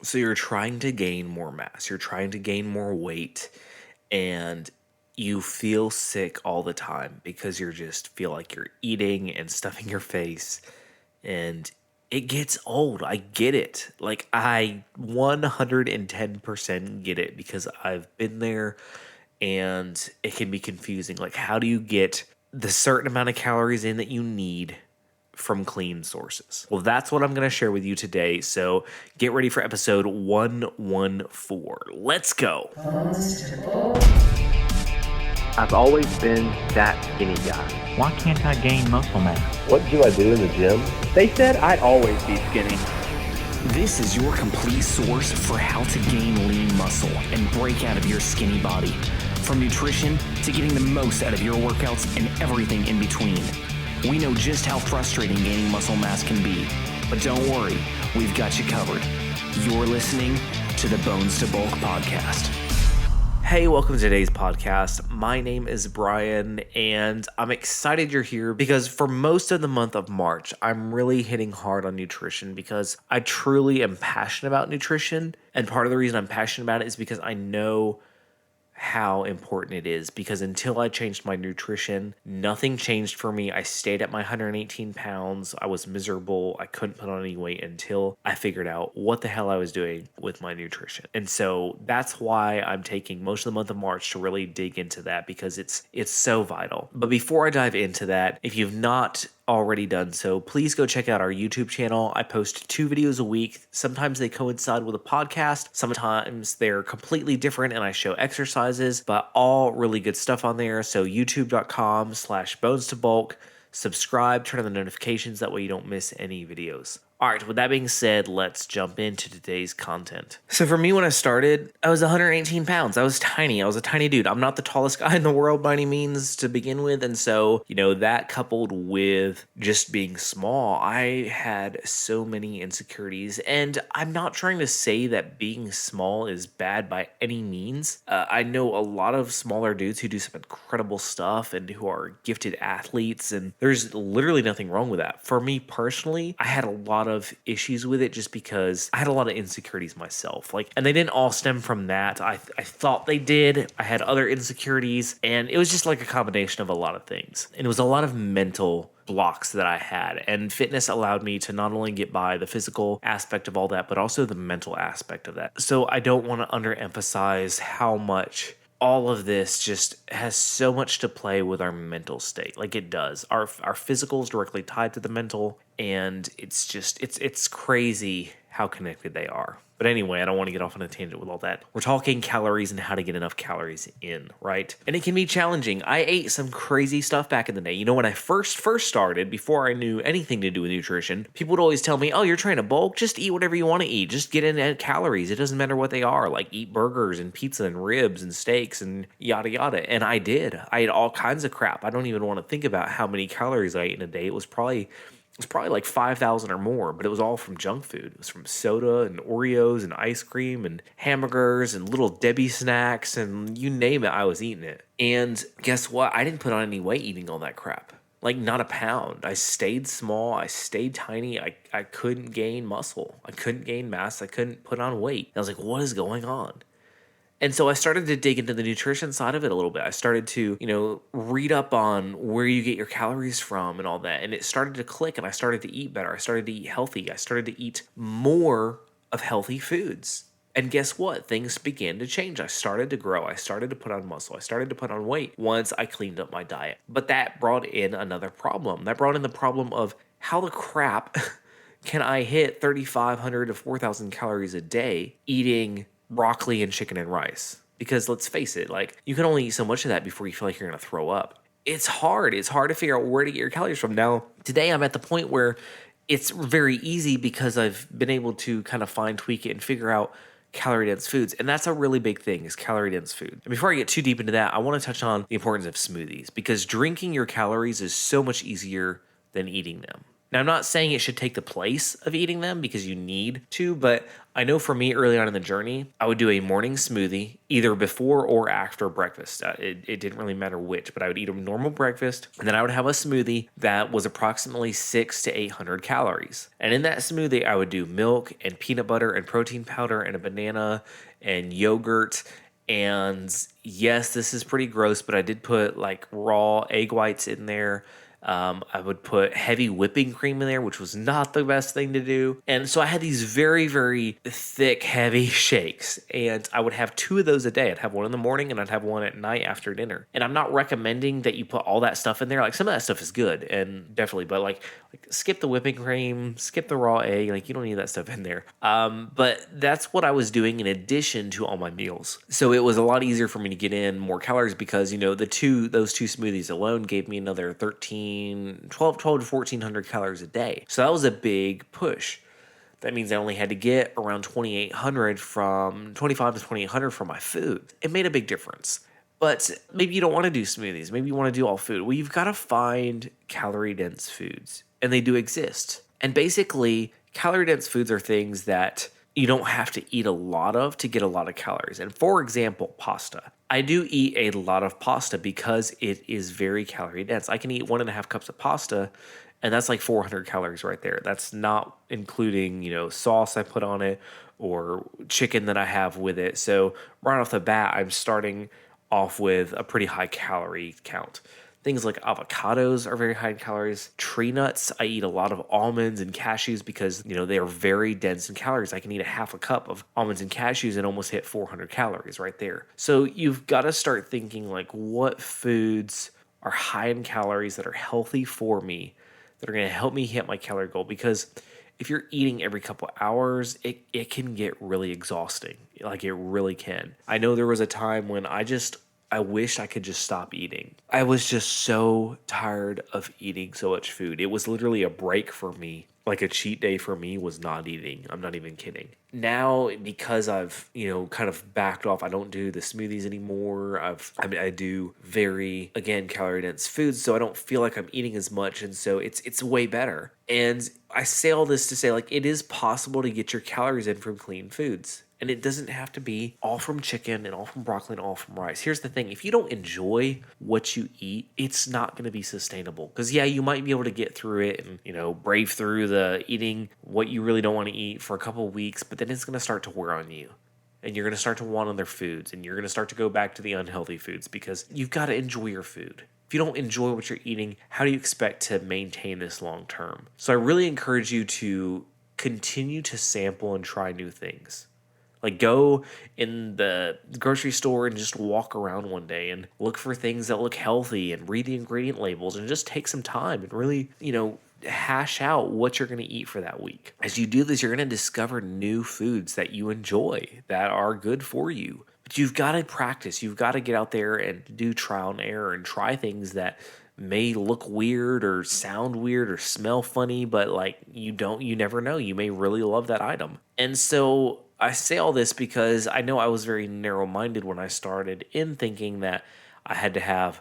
So you're trying to gain more mass, you're trying to gain more weight, and you feel sick all the time because you just feel like you're eating and stuffing your face, and it gets old. I get it. Like, I 110% get it because I've been there, and it can be confusing. Like, how do you get the certain amount of calories in that you need from clean sources? Well, that's what I'm going to share with you today. So get ready for episode 114. Let's go. I've always been that skinny guy. Why can't I gain muscle mass? What do I do in the gym? They said I'd always be skinny. This is your complete source for how to gain lean muscle and break out of your skinny body. From nutrition to getting the most out of your workouts and everything in between. We know just how frustrating gaining muscle mass can be, but don't worry, we've got you covered. You're listening to the Bones to Bulk podcast. Hey, welcome to today's podcast. My name is Brian, and I'm excited you're here because for most of the month of March, I'm really hitting hard on nutrition because I truly am passionate about nutrition. And part of the reason I'm passionate about it is because I know how important it is, because until I changed my nutrition, nothing changed for me. I stayed at my 118 pounds. I was miserable. I couldn't put on any weight until I figured out what the hell I was doing with my nutrition. And so that's why I'm taking most of the month of March to really dig into that, because it's so vital. But before I dive into that, if you've not already done so, please go check out our YouTube channel. I post 2 videos a week. Sometimes they coincide with a podcast. Sometimes they're completely different and I show exercises, but all really good stuff on there. So youtube.com/bones to bulk. Subscribe, turn on the notifications. That way you don't miss any videos. All right, with that being said, let's jump into today's content. So for me, when I started, I was 118 pounds. I was tiny. I was a tiny dude. I'm not the tallest guy in the world by any means to begin with. And so, that coupled with just being small, I had so many insecurities. And I'm not trying to say that being small is bad by any means. I know a lot of smaller dudes who do some incredible stuff and who are gifted athletes. And there's literally nothing wrong with that. For me personally, I had a lot of issues with it just because I had a lot of insecurities myself. And they didn't all stem from that. I thought they did. I had other insecurities, and it was just like a combination of a lot of things. And it was a lot of mental blocks that I had, and fitness allowed me to not only get by the physical aspect of all that, but also the mental aspect of that. So I don't want to underemphasize how much all of this just has so much to play with our mental state. Like, it does. Our physical is directly tied to the mental, and it's crazy how connected they are. But anyway, I don't want to get off on a tangent with all that. We're talking calories and how to get enough calories in, right? And it can be challenging. I ate some crazy stuff back in the day. When I first started, before I knew anything to do with nutrition, people would always tell me, oh, you're trying to bulk? Just eat whatever you want to eat. Just get in at calories. It doesn't matter what they are. Like, eat burgers and pizza and ribs and steaks and yada yada. And I did. I ate all kinds of crap. I don't even want to think about how many calories I ate in a day. It was probably like 5,000 or more, but it was all from junk food. It was from soda and Oreos and ice cream and hamburgers and little Debbie snacks, and you name it, I was eating it. And guess what? I didn't put on any weight eating all that crap. Like, not a pound. I stayed small. I stayed tiny. I couldn't gain muscle. I couldn't gain mass. I couldn't put on weight. And I was like, what is going on? And so I started to dig into the nutrition side of it a little bit. I started to, read up on where you get your calories from and all that. And it started to click, and I started to eat better. I started to eat healthy. I started to eat more of healthy foods. And guess what? Things began to change. I started to grow. I started to put on muscle. I started to put on weight once I cleaned up my diet. But that brought in another problem. That brought in the problem of how the crap can I hit 3,500 to 4,000 calories a day eating broccoli and chicken and rice? Because let's face it, you can only eat so much of that before you feel like you're going to throw up. It's hard. It's hard to figure out where to get your calories from. Now, today I'm at the point where it's very easy because I've been able to kind of fine tweak it and figure out calorie dense foods. And that's a really big thing, is calorie dense food. And before I get too deep into that, I want to touch on the importance of smoothies, because drinking your calories is so much easier than eating them. Now, I'm not saying it should take the place of eating them because you need to, but I know for me early on in the journey, I would do a morning smoothie either before or after breakfast. It didn't really matter which, but I would eat a normal breakfast and then I would have a smoothie that was approximately 600 to 800 calories. And in that smoothie, I would do milk and peanut butter and protein powder and a banana and yogurt. And yes, this is pretty gross, but I did put like raw egg whites in there. I would put heavy whipping cream in there, which was not the best thing to do. And so I had these very, very thick, heavy shakes. And I would have 2 of those a day. I'd have one in the morning and I'd have one at night after dinner. And I'm not recommending that you put all that stuff in there. Like some of that stuff is good and definitely, but like skip the whipping cream, skip the raw egg. Like you don't need that stuff in there. But that's what I was doing in addition to all my meals. So it was a lot easier for me to get in more calories because, those two smoothies alone gave me another 12 to 1400 calories a day. So that was a big push. That means I only had to get around 25 to 2800 from my food. It made a big difference. But maybe you don't want to do smoothies. Maybe you want to do all food. Well, you've got to find calorie-dense foods, and they do exist. And basically, calorie-dense foods are things that you don't have to eat a lot of to get a lot of calories. And for example, pasta. I do eat a lot of pasta because it is very calorie dense. I can eat 1.5 cups of pasta, and that's like 400 calories right there. That's not including, sauce I put on it or chicken that I have with it. So right off the bat, I'm starting off with a pretty high calorie count. Things like avocados are very high in calories. Tree nuts, I eat a lot of almonds and cashews because, they are very dense in calories. I can eat a half a cup of almonds and cashews and almost hit 400 calories right there. So you've got to start thinking like what foods are high in calories that are healthy for me, that are going to help me hit my calorie goal. Because if you're eating every couple hours, it can get really exhausting. Like it really can. I know there was a time when I wish I could just stop eating. I was just so tired of eating so much food. It was literally a break for me. Like a cheat day for me was not eating. I'm not even kidding. Now, because I've, kind of backed off, I don't do the smoothies anymore. I do very, again, calorie dense foods. So I don't feel like I'm eating as much. And so it's way better. And I say all this to say like, it is possible to get your calories in from clean foods. And it doesn't have to be all from chicken and all from broccoli and all from rice. Here's the thing. If you don't enjoy what you eat, it's not going to be sustainable. Because, yeah, you might be able to get through it and, brave through the eating what you really don't want to eat for a couple of weeks. But then it's going to start to wear on you. And you're going to start to want other foods. And you're going to start to go back to the unhealthy foods because you've got to enjoy your food. If you don't enjoy what you're eating, how do you expect to maintain this long term? So I really encourage you to continue to sample and try new things. Like go in the grocery store and just walk around one day and look for things that look healthy and read the ingredient labels and just take some time and really, hash out what you're going to eat for that week. As you do this, you're going to discover new foods that you enjoy that are good for you. But you've got to practice. You've got to get out there and do trial and error and try things that may look weird or sound weird or smell funny, but like you never know. You may really love that item. And so I say all this because I know I was very narrow-minded when I started in thinking that I had to have,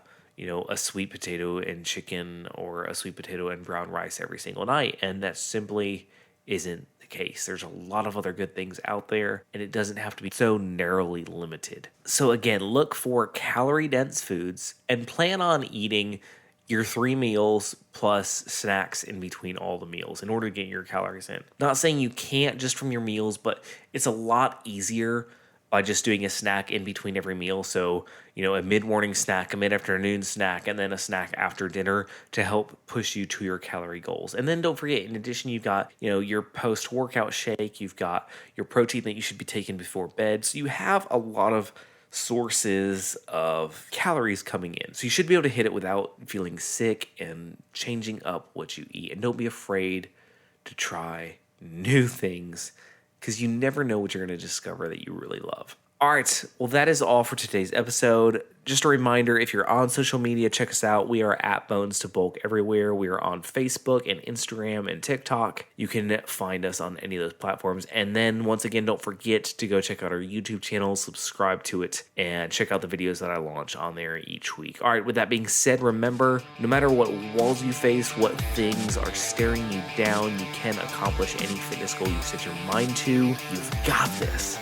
a sweet potato and chicken or a sweet potato and brown rice every single night. And that simply isn't the case. There's a lot of other good things out there, and it doesn't have to be so narrowly limited. So again, look for calorie-dense foods and plan on eating your 3 meals plus snacks in between all the meals in order to get your calories in. Not saying you can't just from your meals, but it's a lot easier by just doing a snack in between every meal. So, a mid-morning snack, a mid-afternoon snack, and then a snack after dinner to help push you to your calorie goals. And then don't forget, in addition, you've got, your post-workout shake, you've got your protein that you should be taking before bed. So you have a lot of sources of calories coming in. So you should be able to hit it without feeling sick and changing up what you eat. And don't be afraid to try new things because you never know what you're going to discover that you really love. All right, well, that is all for today's episode. Just a reminder, if you're on social media, check us out. We are at Bones to Bulk everywhere. We are on Facebook and Instagram and TikTok. You can find us on any of those platforms. And then, once again, don't forget to go check out our YouTube channel, subscribe to it, and check out the videos that I launch on there each week. All right, with that being said, remember, no matter what walls you face, what things are staring you down, you can accomplish any fitness goal you set your mind to. You've got this.